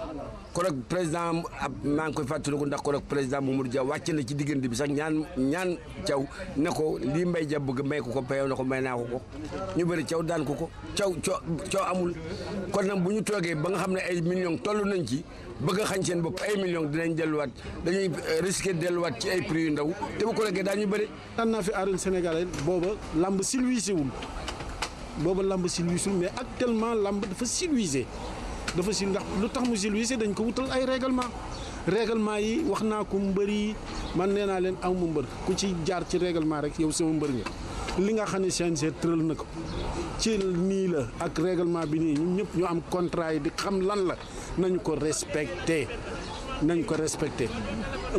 kon nag président maa ngi koy fàttaliku ndax kon nag président Mamadou Dia wàcc na ci diggante bi sax ñaan Thiaw ne ko lii Mbaye Dia bëgg may ko payow na ko may naa ko ñu bëri Thiaw daan ko Thiaw amul kon nag bu ñu toogee ba nga xam ne ay millions toll nañ ci bëgg a xañ seen bopp ay millions dinañ delluwaat dañuy risquer delluwaat ci ay prix yu ndaw te bu ko lekkee daañu bëri. daan naa fi arène sénégalais booba lamb silvisé wul mais actuellement lamb dafa silvisé ndax lu tax mu silvisé dañ ko wutal ay règlement yi wax naa ko mbër yi man nee naa leen amu mbër ku ci jaar ci règlement rek yow sama mbër nga li nga xam ne CNG tëral na ko ci nii la ak règlement bi nii ñun ñëpp ñu am contrat yi di xam lan la nañu ko respecté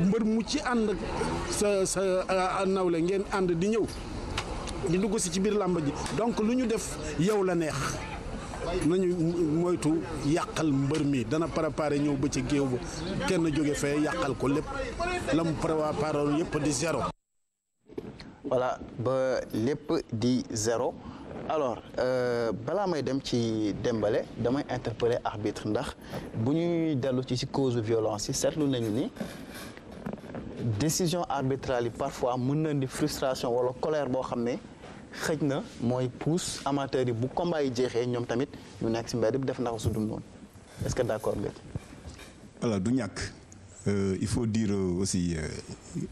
mbër mu ci ànd sa nawle ngeen ànd di ñëw di dugg si ci biir làmb ji donc lu ñu def yow la neex nañu moytu yàqal mbër mi dana préparé ñëw ba ci géew ba kenn jóge fee yàqal ko lépp la mu préparé yëpp di zéro. voilà ba lépp di zéro alors balaa may dem ci Dembélé damay interpeller arbitre ndax bu ñuy dellu ci cause violence yi seetlu nañu ni décision arbitrale yi parfois mën na di frustration wala colère boo xam ne xëj na mooy pousse amateurs yi bu combat yi jeexee ñoom tamit ñu nekk si mbedd bi def naka su dul noonu est-ce que d'accord nga ci. voilà du ñàkk il faut dire aussi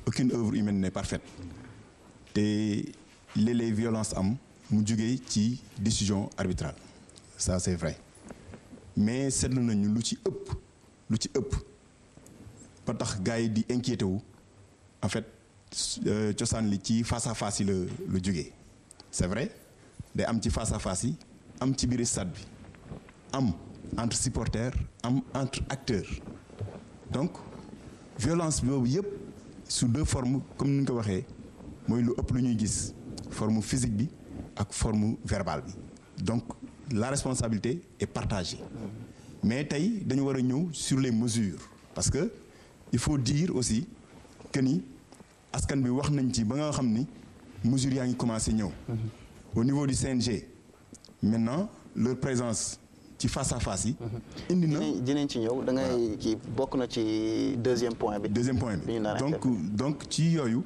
aucune œuvre humaine n'est parfaite te léeg-léeg violence am mu jugee ci décision arbitrale ça c'est vrai mais seetlu nañu lu ci ëpp ba tax gars yi di inquiété wu en fait cosaan li ci face à face yi la jógee c'est vrai day am ci face à face yi am ci biir stade bi am entre supporters am entre acteurs donc violence boobu yëpp sous deux formes comme ni ñu ko waxee mooy lu ëpp lu ñuy gis forme physique bi ak forme verbale bi donc la responsabilité est partagée mais tey dañu war a ñëw sur les mesures parce que il faut dire aussi que ni askan bi wax nañ ci ba nga xam ni mesures yaa ngi commencé ñëw au niveau du CNG maintenant leur présence ci face à face yi indi na dinañ ci ñëw da ngay kii bokk na ci deuxième point bi donc ci yooyu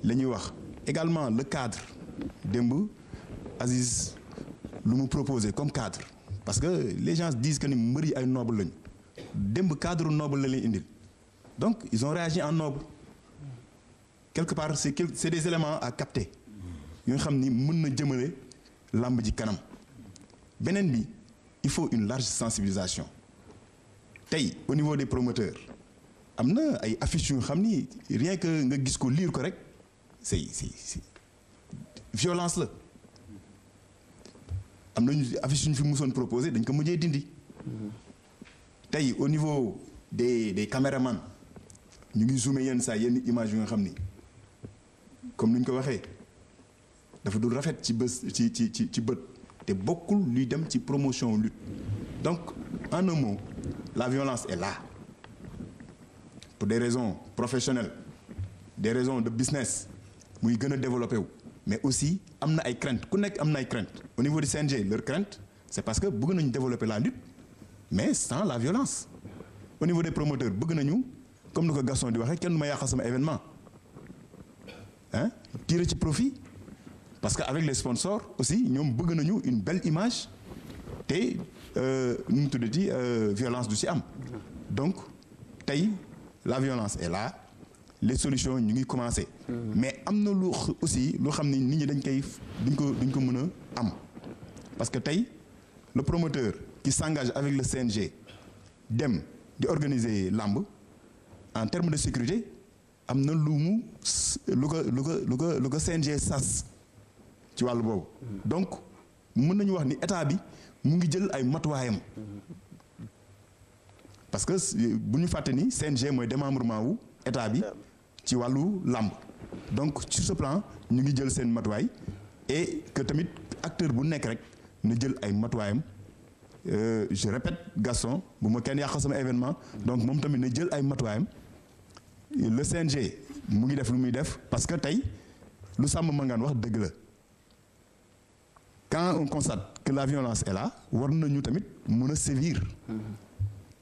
la ñuy wax également le cadre démb Aziz lu mu proposé comme cadre parce que les gens disent que ni mbër yi ay noble lañu démb cadre noble la leen indil donc ils ont réagi en noble quelque part c'est des éléments à capter yoo nga xam ni mën na jëmale làmb ji kanam beneen bi il faut une large sensibilisation tey au niveau des promoteurs am na ay affiches yu nga xam ni rien que nga gis ko lire ko rek c'est violence la am nañu affiche yu ñu fi musoon proposé dañ ko mujjee dindi tey au niveau des caméramans ñu ngi zoomé yenn saa yenn image yu nga xam ni comme ni ñu ko waxee dafa dul rafet ci bës ci bët te bokkul luy dem ci promotion lutte donc en un mot la violence est là pour des raisons professionnelles des raisons de business muy gën a développé wu mais aussi am na ay crainte ku nekk am na ay crainte au niveau du CNG leur crainte c'est parce que bëgg nañu développer la lutte mais sans la violence au niveau des promoteurs bëgg nañu comme ni ko Gaston di waxee kenn du ma yàqal sama événement tirer ci profit parce que avec les sponsors aussi ñoom bëgg nañu une belle image te nu mu tuddati violence du ci am donc tey la violence est là les solutions ñu ngi commencer mais am na lu aussi loo xam ni nit ñi dañ koy duñ ko mën a am parce que tey le promoteur qui s'engage avec le CNG dem di organiser lamb en termes de sécurité am na lu ko CNG sas ci wàllu boobu donc mën nañu wax ni état bi mu ngi jël ay matuwaayam parce que bu ñu fàtte ni CNG mooy démembrement wu état bi ci wàllu làmb donc sur ce plan ñu ngi jël seen matuwaay et que tamit acteur bu nekk rek na jël ay matuwaayam je répète Gaston bu ma kenn yàq sama événement donc moom tamit na jël ay matuwaayam le CNG mu ngi def lu muy def parce que tey lu Samba Mangane wax dëgg la quand on constate que la violence est là war nañu tamit mën a sévir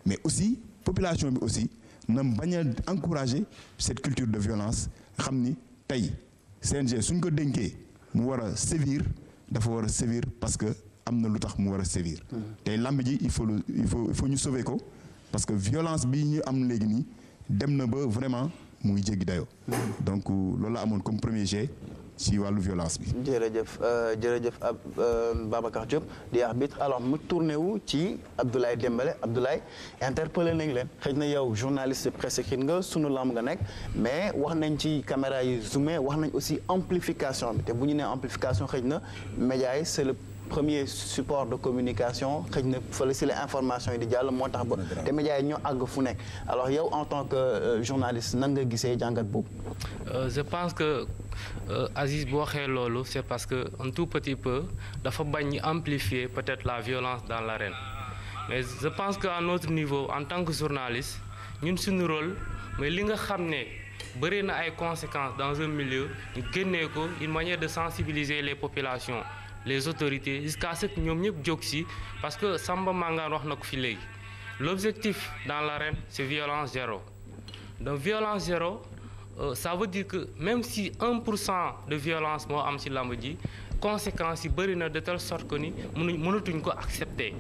mais aussi population bi aussi na bañ a encourager cette culture de violence xam ni tey CNG suñ ko dénkee mu war a sévir dafa war a sévir parce que am na lu tax mu war a sévir tey lamb ji il faut ñu sauver ko parce que violence bi ñu am léegi nii dem na ba vraiment mu ngi jéggi dayoo donc loolu la amoon comme premier jet ci wàllu violence bi. jërëjëf Babacar Diop di arbitre alors mu tourné wu ci Abdoulaye Dembélé Abdoulaye interpellé nañ leen xëy na yow journaliste presse écrite nga sunu lamb nga nekk mais wax nañ ci caméra yi zoomé wax nañ aussi amplification bi te bu ñu nee amplification xëy na média yi c'est le premier support de communication xëy na fële si la information yi di jàll moo tax ba te médias yi ñoo àgg fu nekk alors yow en tant que journaliste nan nga gisee jàngat boobu. Je pense que Aziz boo waxee loolu c'est parce que un tout petit peu dafa bañ amplifier peut-être la violence dans l'arène mais je pense que à notre niveau en tant que journaliste ñun suñu rôle mais li nga xam ne bëri na ay conséquences dans un milieu ñu génnee ko une manière de sensibiliser les populations les autorités jusqu'à ce que ñoom ñëpp jóg si parce que Samba Mangane wax na ko fi léegi l'objectif dans l'arène c'est violence zéro donc violence zéro ça veut dire que même si 1% de violence moo am ci lamb ji conséquences yi bëri na de telle sorte que ni mënatuñ ko accepter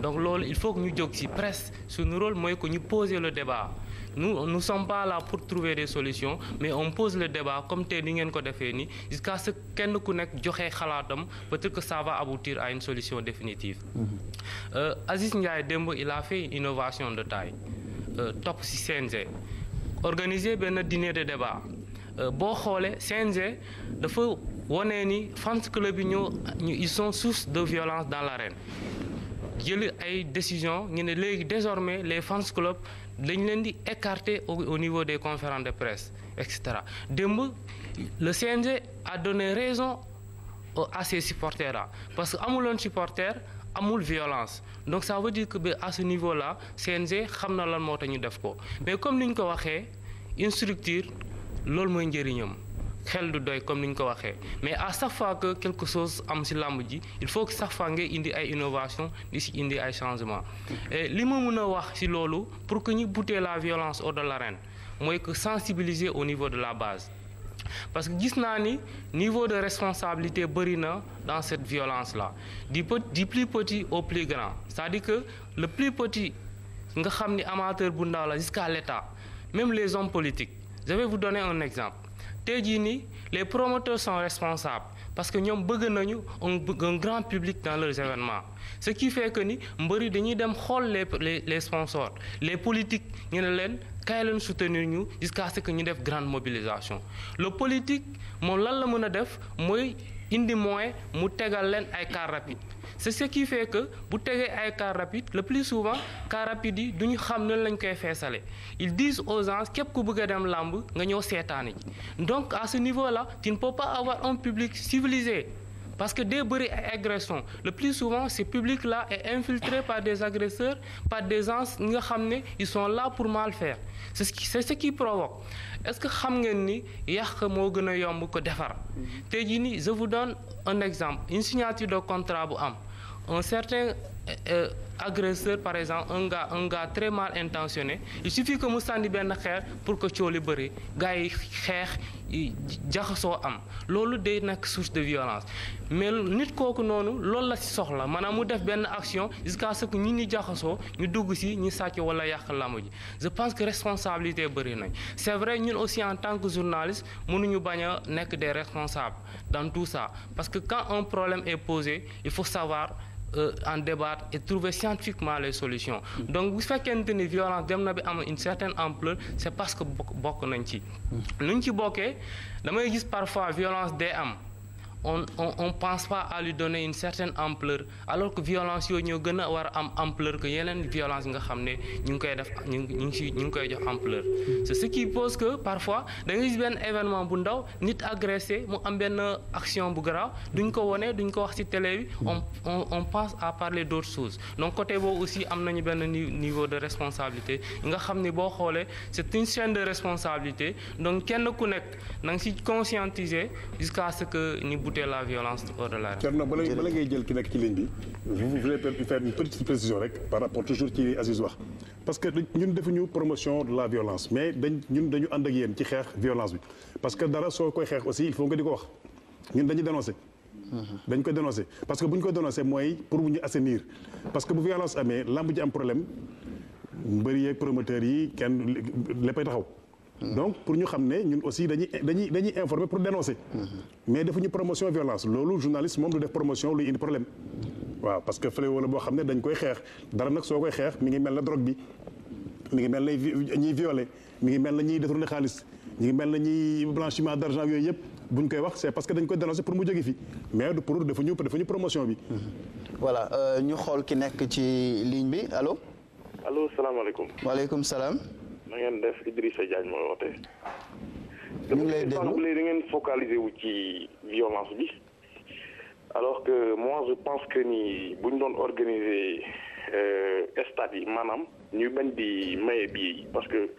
donc loolu il faut que ñu jóg ci presse suñu rôle mooy que ñu poser le débat nous sommes pas là pour trouver des solutions mais on pose le débat comme tey ni ngeen ko defee ni jusqu'à ce kenn ku nekk joxe xalaatam peut-être que ça va aboutir à une solution définitive. Aziz Ndiaye démb il a fait une innovation de taille topp ci CNG organiser benn dîner de débat boo xoolee CNG dafa wane ni fans club yi ils sont source de violence dans l'arène jël ay décision ñu ne léegi désormais les fans club dañ leen di écarter au niveau des conférences de presse et cetera démb le CNG a donné raison à ces supporters là parce que amuloon supporter amul violence donc ça veut dire que à ce niveau là CNG xam na lan moo tax ñu def ko mais comme ni ñu ko waxee une structure loolu mooy njëriñam xel du doy comme ni ñu ko waxee mais à chaque fois que quelque chose am ci làmb ji il faut que chaque fois ngay indi ay innovation di ci indi ay changement et li ma mën a wax ci loolu pour que ñu bouter la violence hors de l'arène mooy que sensibiliser au niveau de la base parce que gis naa ni niveau de responsabilité bëri na dans cette violence là du plus petit au plus grand c'est-à-dire que le plus petit nga xam ni amateur bu ndaw la jusqu'à l'État même les hommes politiques je vais vous donner un exemple tey jii nii les promoteurs sont responsables parce que ñoom bëgg nañu un grand public dans leurs événements ce qui fait que ni mbëri dañuy dem xool les sponsors les politiques ñu ne leen kaay leen soutenir ñu jusqu'à ce que ñu def grande mobilisation le politique moom lan la mën a def mooy indi moyen mu tegal leen ay car rapide c'est ce qui fait que bu tegee ay car rapide le plus souvent car rapide yi duñu xam nan lañ koy feesale ils disent aux gens képp ku bëgg a dem làmb nga ñëw seetaani ji donc à ce niveau là tu ne peux pas avoir un public civilisé parce que des bëri ay agressions le plus souvent ce public là est infiltré par des agresseurs par des gens ñi nga xam ne ils sont là pour mal faire c'est ce qui provoque est-ce que xam ngeen ni yàq moo gën a yomb ko defar tey jii nii je vous donne un exemple une signature de contrat bu am un certain agresseur par exemple un gars très mal intentionné il suffit que mu sànni benn xeer pour que coow li bëri gars yi xeex jaxasoo am loolu day nekk source de violence mais nit kooku noonu loolu la ci soxla maanaam mu def benn action jusqu'à ce que ñi jaxasoo ñu dugg ci ñi sàcc wala yàq lamb ji je pense que responsabilité bëri nañ c'est vrai ñun aussi en tant que journaliste mënuñu bañ a nekk des responsables dans tout ça parce que quand un problème est posé il faut savoir en débattre et trouver scientifiquement les solutions donc bu fekkente ni violence dem na bi am une certaine ampleur c'est parce que bokk nañ ci lu ñu ci bokkee damay gis parfois violence day am on pense pas à lui donner une certaine ampleur alors que violence yooyu ñoo gën a war a am ampleur que yeneen violence nga xam ne ñu ngi koy def ñu ngi koy jox ampleur c'est ce qui pose que parfois da nga gis benn événement bu ndaw nit agressé mu am benn action bu grave duñ ko wone duñ ko wax ci télé bi on pense à parler d'autres choses donc côté boobu aussi am nañu benn niveau de responsabilité nga xam ni boo xoolee c'est une chaîne de responsabilité donc kenn ku nekk na nga ci conscientiser jusqu'à ce que ñu bouter la violence hors de l'arène. Thierno bala ngay jël ki nekk ci ligne bi vous voulez faire une petite précision rek par rapport toujours ci Aziz wax parce que ñun defuñu promotion de la violence mais ñun dañu ànd ak yéen ci xeex violence bi parce que dara soo koy xeex aussi il faut nga di ko wax ñun dañuy dénoncer. dañ ko dénoncer parce que bu ñu ko dénoncer mooy pour bu ñu assainir parce que bu violence amee lamb ji am problème mbëri yeeg promoteurs yi kenn léppay taxaw. donc pour ñu xam ne ñun aussi dañuy informer pour dénoncer. mais defuñu promotion violence loolu journaliste moom du def promotion luy indi problème. waaw parce que fléau la boo xam ne dañ koy xeex dara nag soo koy xeex mi ngi mel na drogue bi mi ngi mel na ñiy violer mi ngi mel na ñiy détourner xaalis mi ngi mel na ñiy blanchiment d'argent yooyu yëpp buñ koy wax c'est parce que dañ koy dénoncer pour mu jóge fi mais du pour defuñu promotion bi. voilà ñu xool ki nekk ci ligne bi allo. allo salaamaaleykum. waaleykum salaam. na ngeen def Idrissa Diagne mooy woote. ñu ngi lay déglu da ngeen focaliser wu ci violence bi alors que moi je pense que ni bu ñu doon organiser stade yi maanaam ñuy bañ di maye bii parce que